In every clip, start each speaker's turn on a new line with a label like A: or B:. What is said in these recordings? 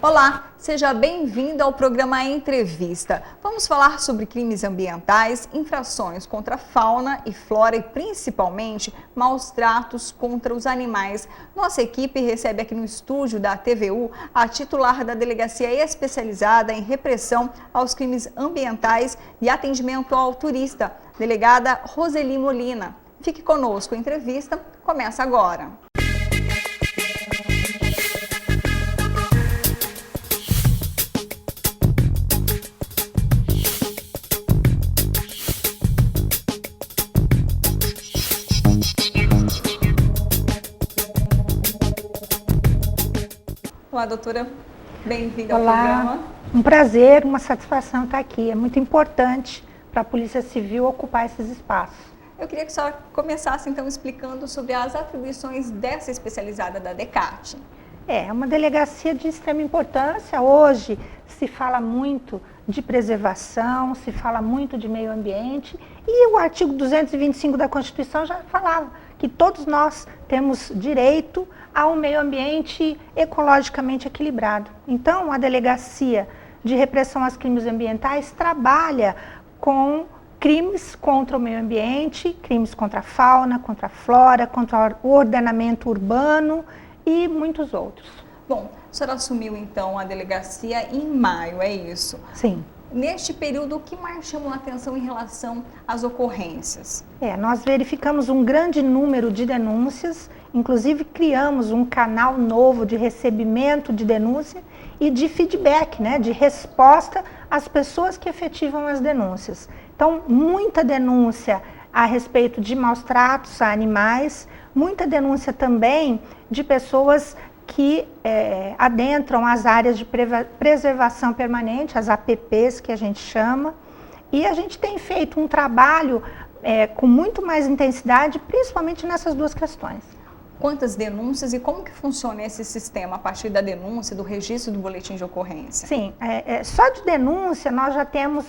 A: Olá, seja bem-vindo ao programa Entrevista. Vamos falar sobre crimes ambientais, infrações contra a fauna e flora e principalmente maus tratos contra os animais. Nossa equipe recebe aqui no estúdio da TVU a titular da Delegacia Especializada em Repressão aos Crimes Ambientais e Atendimento ao Turista, delegada Roseli Molina. Fique conosco, a entrevista começa agora. Olá, doutora. Bem-vinda ao programa.
B: Um prazer, uma satisfação estar aqui. É muito importante para a Polícia Civil ocupar esses espaços.
A: Eu queria que a senhora começasse, então, explicando sobre as atribuições dessa especializada da DECAT.
B: É uma delegacia de extrema importância. Hoje se fala muito de preservação, se fala muito de meio ambiente e o artigo 225 da Constituição já falava que todos nós temos direito a um meio ambiente ecologicamente equilibrado. Então, a Delegacia de Repressão aos Crimes Ambientais trabalha com crimes contra o meio ambiente, crimes contra a fauna, contra a flora, contra o ordenamento urbano e muitos outros.
A: Bom, a senhora assumiu então a delegacia em maio, é isso?
B: Sim.
A: Neste período, o que mais chamou a atenção em relação às ocorrências?
B: Nós verificamos um grande número de denúncias, inclusive criamos um canal novo de recebimento de denúncia e de feedback, de resposta às pessoas que efetivam as denúncias. Então, muita denúncia a respeito de maus tratos a animais, muita denúncia também de pessoas que adentram as áreas de preservação permanente, as APPs que a gente chama, e a gente tem feito um trabalho com muito mais intensidade, principalmente nessas duas questões.
A: Quantas denúncias e como que funciona esse sistema a partir da denúncia, do registro do boletim de ocorrência?
B: Sim, só de denúncia nós já temos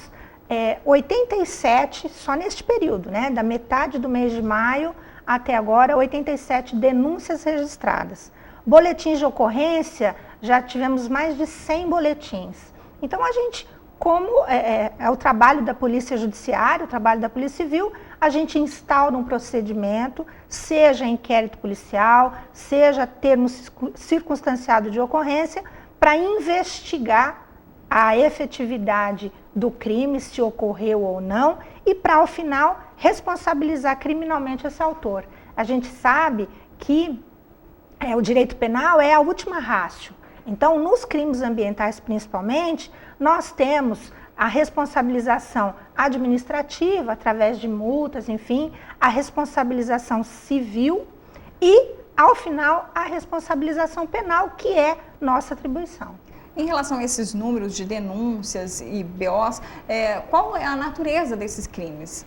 B: 87 só neste período, da metade do mês de maio até agora, 87 denúncias registradas. Boletins de ocorrência, já tivemos mais de 100 boletins. Então, a gente, como é o trabalho da Polícia Judiciária, o trabalho da Polícia Civil, a gente instaura um procedimento, seja inquérito policial, seja termo circunstanciado de ocorrência, para investigar a efetividade do crime, se ocorreu ou não, e para, ao final, responsabilizar criminalmente esse autor. A gente sabe que o direito penal é a última ratio. Então, nos crimes ambientais principalmente, nós temos a responsabilização administrativa, através de multas, enfim, a responsabilização civil e, ao final, a responsabilização penal, que é nossa atribuição.
A: Em relação a esses números de denúncias e BOs, qual é a natureza desses crimes?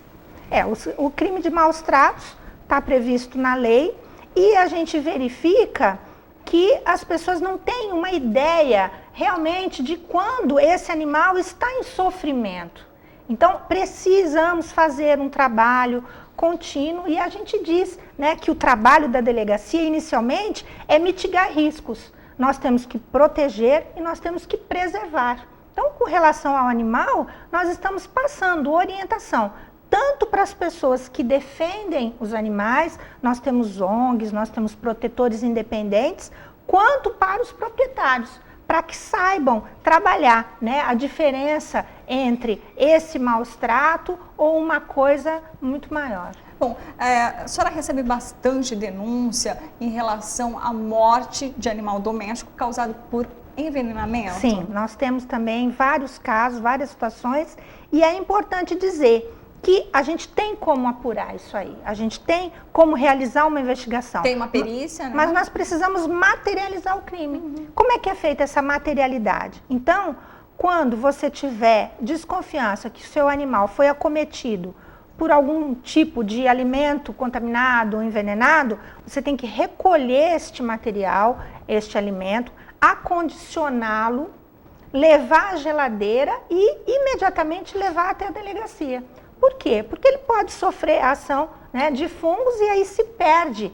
B: O crime de maus tratos está previsto na lei, e a gente verifica que as pessoas não têm uma ideia realmente de quando esse animal está em sofrimento. Então, precisamos fazer um trabalho contínuo e a gente diz que o trabalho da delegacia, inicialmente, é mitigar riscos. Nós temos que proteger e nós temos que preservar. Então, com relação ao animal, nós estamos passando orientação tanto para as pessoas que defendem os animais, nós temos ONGs, nós temos protetores independentes, quanto para os proprietários, para que saibam trabalhar a diferença entre esse maus-trato ou uma coisa muito maior.
A: Bom, a senhora recebe bastante denúncia em relação à morte de animal doméstico causado por envenenamento?
B: Sim, nós temos também vários casos, várias situações, e é importante dizer que a gente tem como apurar isso aí, a gente tem como realizar uma investigação.
A: Tem uma perícia,
B: Mas nós precisamos materializar o crime. Como é que é feita essa materialidade? Então, quando você tiver desconfiança que o seu animal foi acometido por algum tipo de alimento contaminado ou envenenado, você tem que recolher este material, este alimento, acondicioná-lo, levar à geladeira e imediatamente levar até a delegacia. Por quê? Porque ele pode sofrer a ação de fungos e aí se perde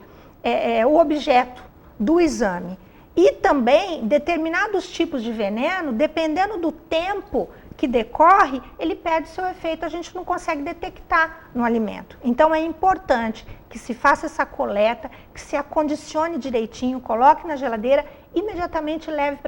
B: o objeto do exame. E também, determinados tipos de veneno, dependendo do tempo que decorre, ele perde seu efeito, a gente não consegue detectar no alimento. Então é importante que se faça essa coleta, que se acondicione direitinho, coloque na geladeira, imediatamente leve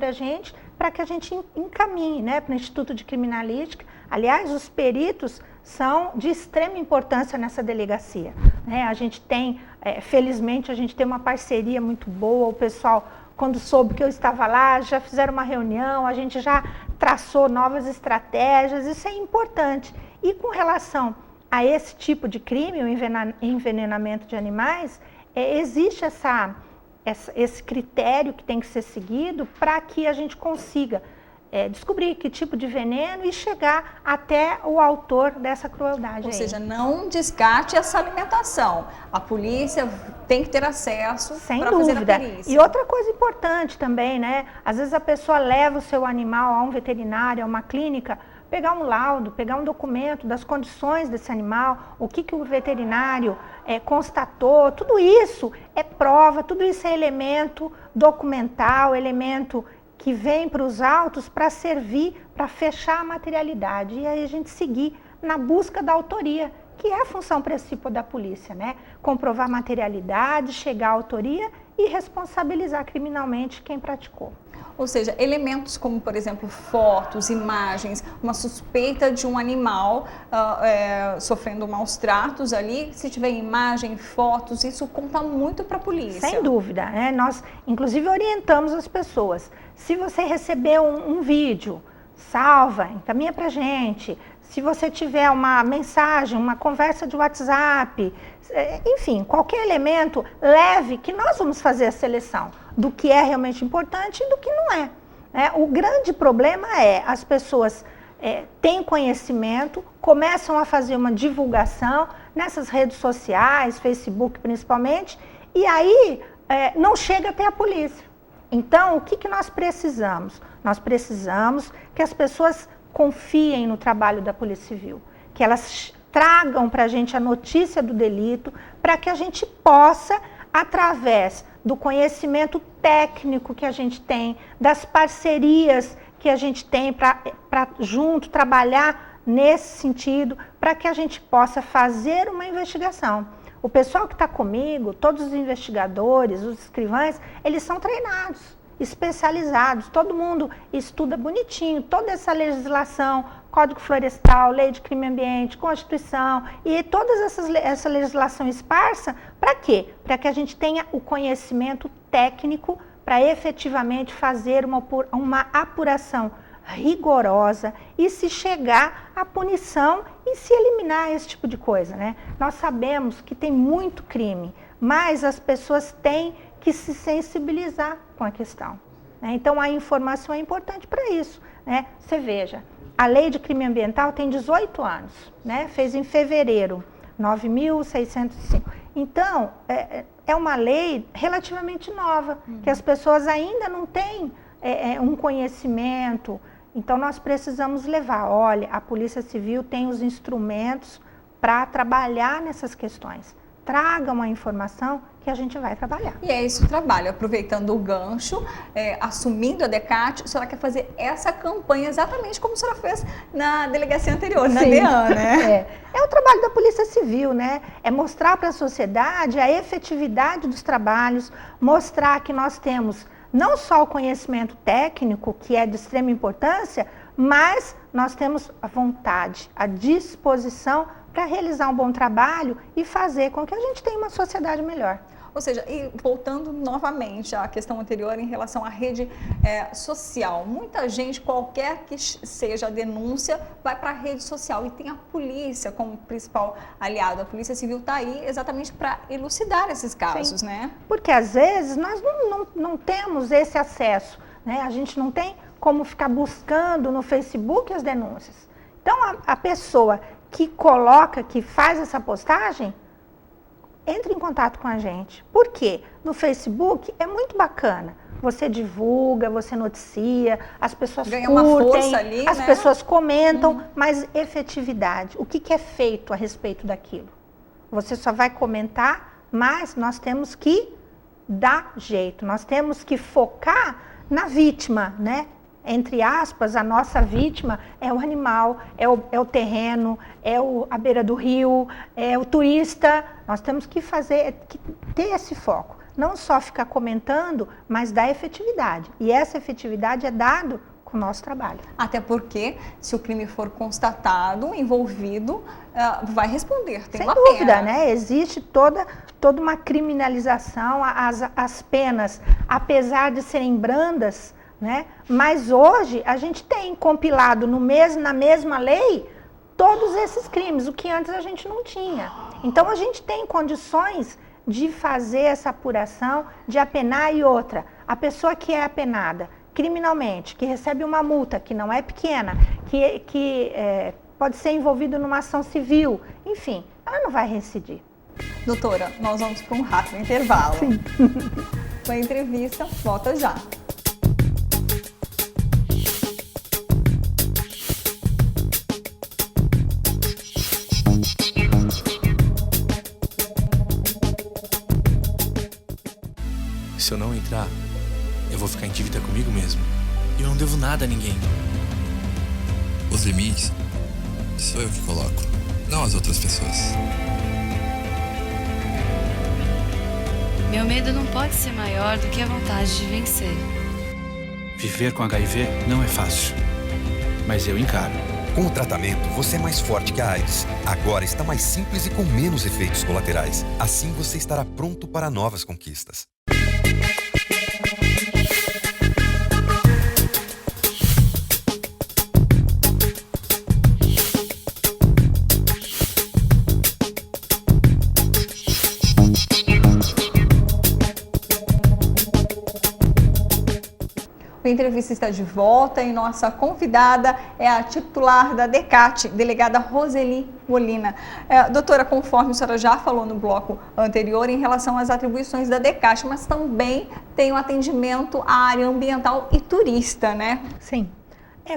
B: para que a gente encaminhe, né, para o Instituto de Criminalística. Aliás, os peritos são de extrema importância nessa delegacia, né? A gente tem, felizmente, a gente tem uma parceria muito boa, o pessoal, quando soube que eu estava lá, já fizeram uma reunião, a gente já traçou novas estratégias, isso é importante. E com relação a esse tipo de crime, o envenenamento de animais, existe esse critério que tem que ser seguido para que a gente consiga descobrir que tipo de veneno e chegar até o autor dessa crueldade.
A: Ou seja, não descarte essa alimentação. A polícia tem que ter acesso para fazer a perícia.
B: E outra coisa importante também, né? Às vezes a pessoa leva o seu animal a um veterinário, a uma clínica, pegar um laudo, pegar um documento das condições desse animal, o que o veterinário constatou, tudo isso é prova, tudo isso é elemento documental, elemento que vem para os autos para servir, para fechar a materialidade. E aí a gente seguir na busca da autoria, que é a função principal da polícia, né? Comprovar materialidade, chegar à autoria e responsabilizar criminalmente quem praticou.
A: Ou seja, elementos como, por exemplo, fotos, imagens, uma suspeita de um animal sofrendo maus tratos ali, se tiver imagem, fotos, isso conta muito para a polícia.
B: Sem dúvida, né? Nós, inclusive, orientamos as pessoas. Se você receber um vídeo, salva, encaminha para a gente. Se você tiver uma mensagem, uma conversa de WhatsApp, enfim, qualquer elemento, leve, que nós vamos fazer a seleção do que é realmente importante e do que não é. O grande problema as pessoas têm conhecimento, começam a fazer uma divulgação nessas redes sociais, Facebook principalmente, e aí não chega até a polícia. Então, o que nós precisamos? Nós precisamos que as pessoas confiem no trabalho da Polícia Civil, que elas tragam para a gente a notícia do delito, para que a gente possa, através do conhecimento técnico que a gente tem, das parcerias que a gente tem para junto trabalhar nesse sentido, para que a gente possa fazer uma investigação. O pessoal que está comigo, todos os investigadores, os escrivães, eles são treinados, especializados, todo mundo estuda bonitinho, toda essa legislação, Código Florestal, Lei de Crime Ambiente, Constituição e toda essa legislação esparsa, para quê? Para que a gente tenha o conhecimento técnico para efetivamente fazer uma apuração rigorosa e se chegar à punição e se eliminar esse tipo de coisa, né? Nós sabemos que tem muito crime, mas as pessoas têm que se sensibilizar com a questão, né? Então a informação é importante para isso, né? Você veja, a Lei de Crime Ambiental tem 18 anos, né? Fez em fevereiro, 9.605. Então, é uma lei relativamente nova, que as pessoas ainda não têm um conhecimento. Então, nós precisamos levar, olha, a Polícia Civil tem os instrumentos para trabalhar nessas questões. Traga uma informação que a gente vai trabalhar.
A: E é esse o trabalho, aproveitando o gancho, assumindo a DECAT, a senhora quer fazer essa campanha exatamente como a senhora fez na delegacia anterior, na DEAN, né?
B: É o trabalho da Polícia Civil, né? É mostrar para a sociedade a efetividade dos trabalhos, mostrar que nós temos não só o conhecimento técnico, que é de extrema importância, mas nós temos a vontade, a disposição para realizar um bom trabalho e fazer com que a gente tenha uma sociedade melhor.
A: Ou seja, e voltando novamente à questão anterior em relação à rede social, muita gente, qualquer que seja a denúncia, vai para a rede social e tem a polícia como principal aliado. A Polícia Civil está aí exatamente para elucidar esses casos,
B: Sim.
A: né?
B: Porque às vezes nós não temos esse acesso, né? A gente não tem como ficar buscando no Facebook as denúncias. Então a pessoa que coloca, que faz essa postagem, entre em contato com a gente. Por quê? No Facebook é muito bacana. Você divulga, você noticia, as pessoas
A: ganha
B: curtem,
A: uma força ali,
B: as
A: né?
B: pessoas comentam, mas efetividade, o que é feito a respeito daquilo? Você só vai comentar, mas nós temos que dá jeito. Nós temos que focar na vítima, né? Entre aspas, a nossa vítima é o animal, é o terreno, a beira do rio, é o turista. Nós temos que ter esse foco. Não só ficar comentando, mas dar efetividade. E essa efetividade é dado com o nosso trabalho.
A: Até porque, se o crime for constatado, o envolvido vai responder, tem uma pena.
B: Sem dúvida, né? Existe toda uma criminalização, as penas, apesar de serem brandas, né? Mas hoje a gente tem compilado na mesma lei todos esses crimes, o que antes a gente não tinha. Então a gente tem condições de fazer essa apuração, de apenar. E outra, a pessoa que é apenada criminalmente, que recebe uma multa que não é pequena, que pode ser envolvida numa ação civil, enfim, ela não vai reincidir.
A: Doutora, nós vamos para um rápido intervalo.
B: Sim.
A: A entrevista volta já.
C: Se eu não entrar, eu vou ficar em dívida comigo mesmo. E eu não devo nada a ninguém.
D: Os limites sou eu que coloco, não as outras pessoas.
E: Meu medo não pode ser maior do que a vontade de vencer.
C: Viver com HIV não é fácil, mas eu encaro.
F: Com o tratamento, você é mais forte que a AIDS. Agora está mais simples e com menos efeitos colaterais. Assim você estará pronto para novas conquistas.
A: A entrevista está de volta e nossa convidada é a titular da DECAT, delegada Roseli Molina. Doutora, conforme a senhora já falou no bloco anterior em relação às atribuições da DECAT, mas também tem o atendimento à área ambiental e turista, né?
B: Sim.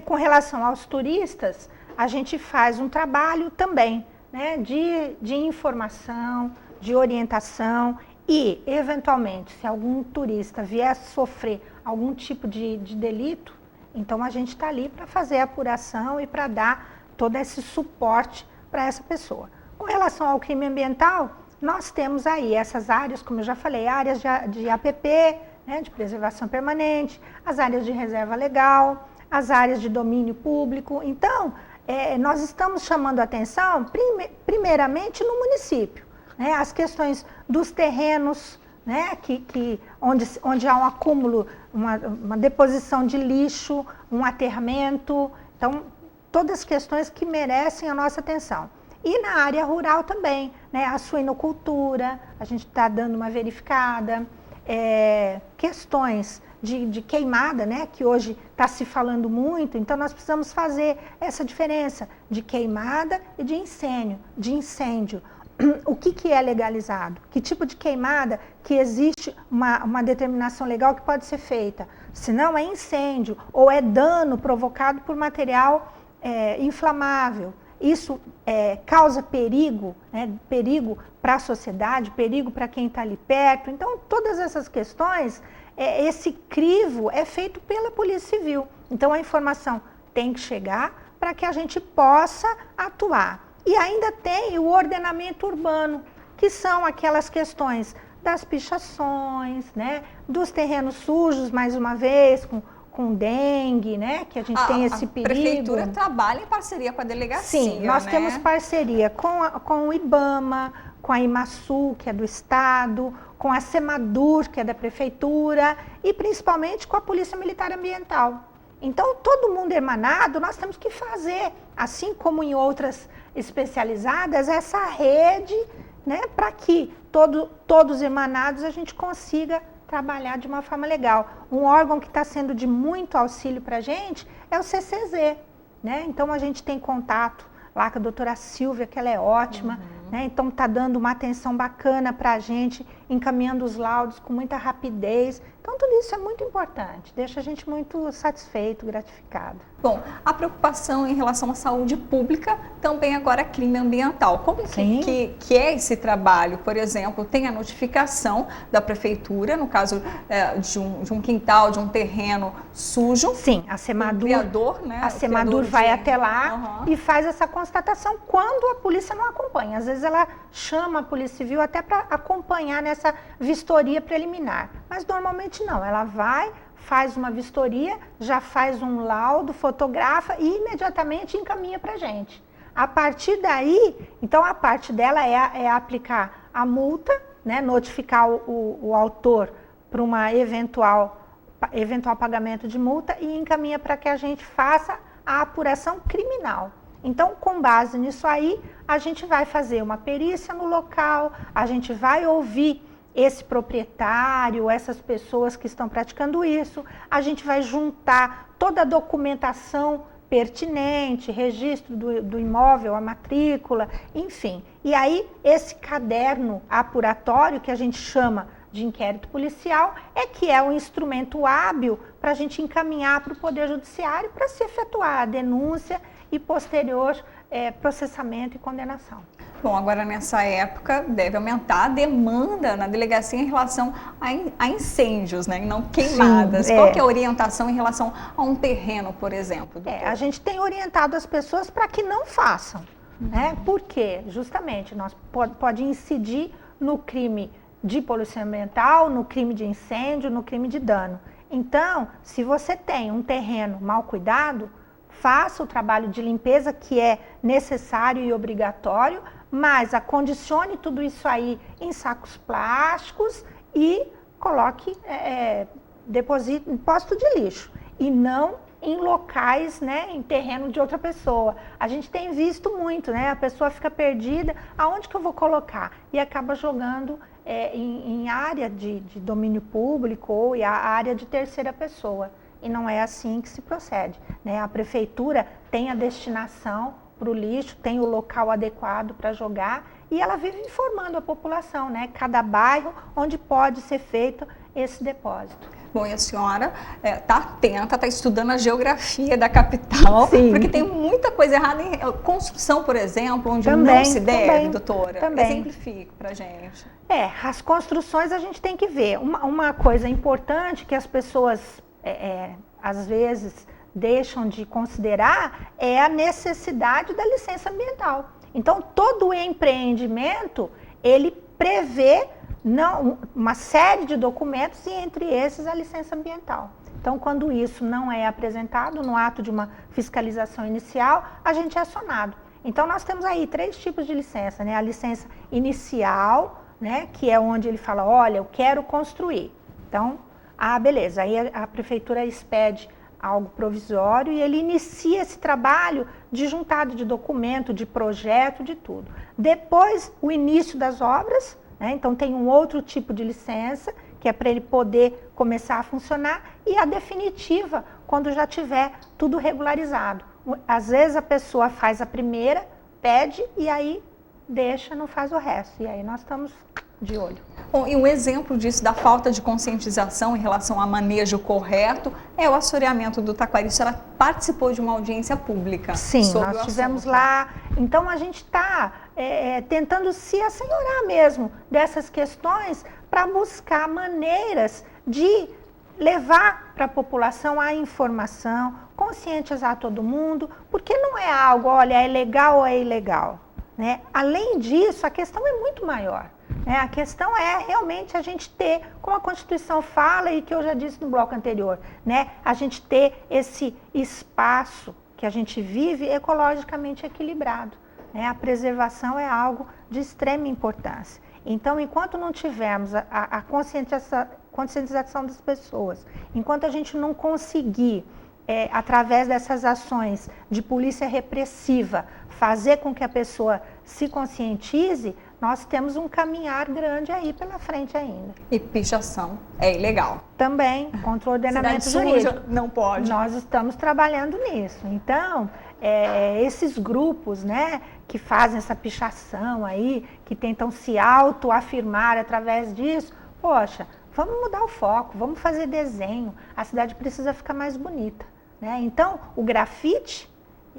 B: Com relação aos turistas, a gente faz um trabalho também, né, de informação, de orientação. E, eventualmente, se algum turista vier a sofrer algum tipo de delito, então a gente está ali para fazer a apuração e para dar todo esse suporte para essa pessoa. Com relação ao crime ambiental, nós temos aí essas áreas, como eu já falei, áreas de APP, né, de preservação permanente, as áreas de reserva legal, as áreas de domínio público. Então, nós estamos chamando a atenção, primeiramente, no município. Né, as questões dos terrenos, né, onde há um acúmulo, uma deposição de lixo, um aterramento. Então, todas as questões que merecem a nossa atenção. E na área rural também, né, a suinocultura, a gente está dando uma verificada, questões de queimada, né, que hoje está se falando muito. Então, nós precisamos fazer essa diferença de queimada e de incêndio. O que é legalizado? Que tipo de queimada que existe uma determinação legal que pode ser feita? Se não é incêndio ou é dano provocado por material inflamável. Isso causa perigo, né? Perigo para a sociedade, perigo para quem está ali perto. Então, todas essas questões, esse crivo é feito pela Polícia Civil. Então, a informação tem que chegar para que a gente possa atuar. E ainda tem o ordenamento urbano, que são aquelas questões das pichações, né, dos terrenos sujos, mais uma vez, com dengue, né, que a gente tem esse perigo.
A: A prefeitura trabalha em parceria com a delegacia.
B: Sim, nós
A: né?
B: temos parceria com o IBAMA, com a IMASU, que é do Estado, com a SEMADUR, que é da prefeitura, e principalmente com a Polícia Militar Ambiental. Então, todo mundo hermanado, nós temos que fazer, assim como em outras especializadas, essa rede, né, para que todos hermanados a gente consiga trabalhar de uma forma legal. Um órgão que está sendo de muito auxílio para a gente é o CCZ, né? Então, a gente tem contato lá com a doutora Silvia, que ela é ótima, né? Então está dando uma atenção bacana para a gente, encaminhando os laudos com muita rapidez. Então tudo isso é muito importante, deixa a gente muito satisfeito, gratificado.
A: Bom, a preocupação em relação à saúde pública também agora é crime ambiental. Como que é esse trabalho? Por exemplo, tem a notificação da prefeitura, no caso de um quintal, de um terreno sujo.
B: Sim, a Semadur,
A: né?
B: A Semadur vai até lá e faz essa constatação quando a polícia não acompanha. Às vezes ela chama a Polícia Civil até para acompanhar nessa vistoria preliminar, mas normalmente não, ela vai, faz uma vistoria, já faz um laudo, fotografa e imediatamente encaminha para a gente. A partir daí, então a parte dela é aplicar a multa, né, notificar o autor para uma eventual pagamento de multa e encaminha para que a gente faça a apuração criminal. Então, com base nisso aí, a gente vai fazer uma perícia no local, a gente vai ouvir esse proprietário, essas pessoas que estão praticando isso, a gente vai juntar toda a documentação pertinente, registro do imóvel, a matrícula, enfim. E aí, esse caderno apuratório, que a gente chama de inquérito policial, que é um instrumento hábil para a gente encaminhar para o Poder Judiciário para se efetuar a denúncia e posterior processamento e condenação.
A: Bom, agora nessa época deve aumentar a demanda na delegacia em relação a incêndios, né, e não queimadas. Sim, Qual que é a orientação em relação a um terreno, por exemplo?
B: A gente tem orientado as pessoas para que não façam, né? Porque justamente pode incidir no crime de poluição ambiental, no crime de incêndio, no crime de dano. Então, se você tem um terreno mal cuidado, faça o trabalho de limpeza que é necessário e obrigatório, mas acondicione tudo isso aí em sacos plásticos e coloque, deposite em posto de lixo e não em locais, né, em terreno de outra pessoa. A gente tem visto muito, né, a pessoa fica perdida, aonde que eu vou colocar? E acaba jogando em área de domínio público ou a área de terceira pessoa. E não é assim que se procede, né? A prefeitura tem a destinação para o lixo, tem o local adequado para jogar e ela vive informando a população, né? Cada bairro onde pode ser feito esse depósito.
A: Bom, e a senhora está atenta, está estudando a geografia da capital,
B: Sim.
A: Porque tem muita coisa errada em construção, por exemplo, onde não se deve, doutora. Exemplifique para a gente.
B: As construções a gente tem que ver. Uma coisa importante que as pessoas, às vezes, deixam de considerar é a necessidade da licença ambiental. Então, todo empreendimento, ele prevê uma série de documentos e, entre esses, a licença ambiental. Então, quando isso não é apresentado no ato de uma fiscalização inicial, a gente é acionado. Então, nós temos aí 3 tipos de licença, né? A licença inicial, né, que é onde ele fala, olha, eu quero construir. Então, beleza, aí a prefeitura expede algo provisório e ele inicia esse trabalho de juntado de documento, de projeto, de tudo. Depois, o início das obras, né? Então tem um outro tipo de licença, que é para ele poder começar a funcionar, e a definitiva, quando já tiver tudo regularizado. Às vezes a pessoa faz a primeira, pede, e aí deixa, não faz o resto. E aí nós estamos de olho.
A: Bom, e um exemplo disso, da falta de conscientização em relação ao manejo correto, é o assoreamento do Taquari. A senhora participou de uma audiência pública.
B: Sim, nós tivemos lá. Então, a gente está tentando se assenhorar mesmo dessas questões para buscar maneiras de levar para a população a informação, conscientizar todo mundo, porque não é algo, olha, é legal ou é ilegal, né? Além disso, a questão é muito maior. A questão é realmente a gente ter, como a Constituição fala e que eu já disse no bloco anterior, né? A gente ter esse espaço que a gente vive ecologicamente equilibrado, né? A preservação é algo de extrema importância. Então, enquanto não tivermos a conscientização das pessoas, enquanto a gente não conseguir, através dessas ações de polícia repressiva, fazer com que a pessoa se conscientize, nós temos um caminhar grande aí pela frente ainda.
A: E pichação é ilegal.
B: Também, contra o ordenamento jurídico.
A: Não pode.
B: Nós estamos trabalhando nisso. Então, esses grupos, né, que fazem essa pichação aí, que tentam se autoafirmar através disso, poxa, vamos mudar o foco, vamos fazer desenho. A cidade precisa ficar mais bonita, né? Então, o grafite,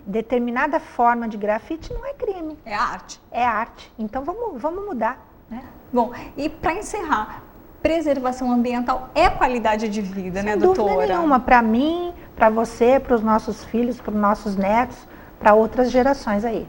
B: determinada forma de grafite não é crime.
A: É arte.
B: É arte. Então, vamos mudar, né?
A: Bom, e para encerrar, preservação ambiental é qualidade de vida, né,
B: Sem
A: doutora?
B: dúvida nenhuma, para mim, para você, para os nossos filhos, para os nossos netos, para outras gerações aí.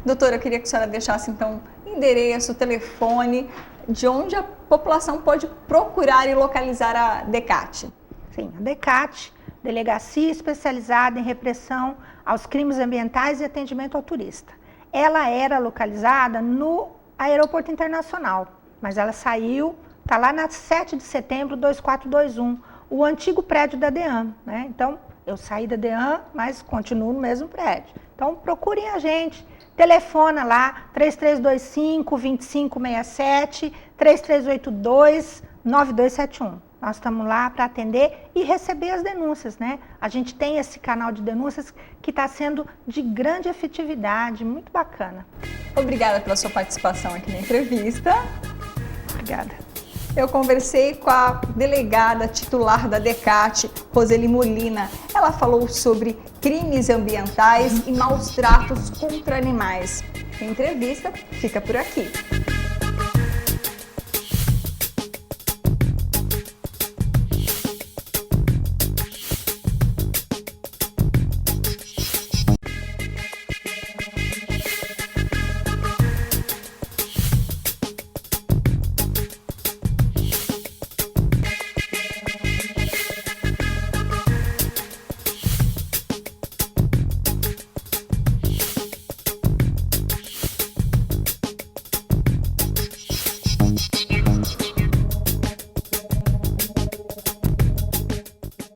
A: Doutora, eu queria que a senhora deixasse, então, endereço, telefone, de onde a população pode procurar e localizar a DECAT.
B: Sim, a DECAT, Delegacia Especializada em Repressão aos Crimes Ambientais e Atendimento ao Turista. Ela era localizada no Aeroporto Internacional, mas ela saiu, está lá na 7 de setembro, 2421, o antigo prédio da DEAN, né? Então, eu saí da DEAN, mas continuo no mesmo prédio. Então, procurem a gente, telefona lá, 3325-2567, 3382-9271. Nós estamos lá para atender e receber as denúncias, né? A gente tem esse canal de denúncias que está sendo de grande efetividade, muito bacana.
A: Obrigada pela sua participação aqui na entrevista.
B: Obrigada.
A: Eu conversei com a delegada titular da DECAT, Roseli Molina. Ela falou sobre crimes ambientais e maus tratos contra animais. A entrevista fica por aqui.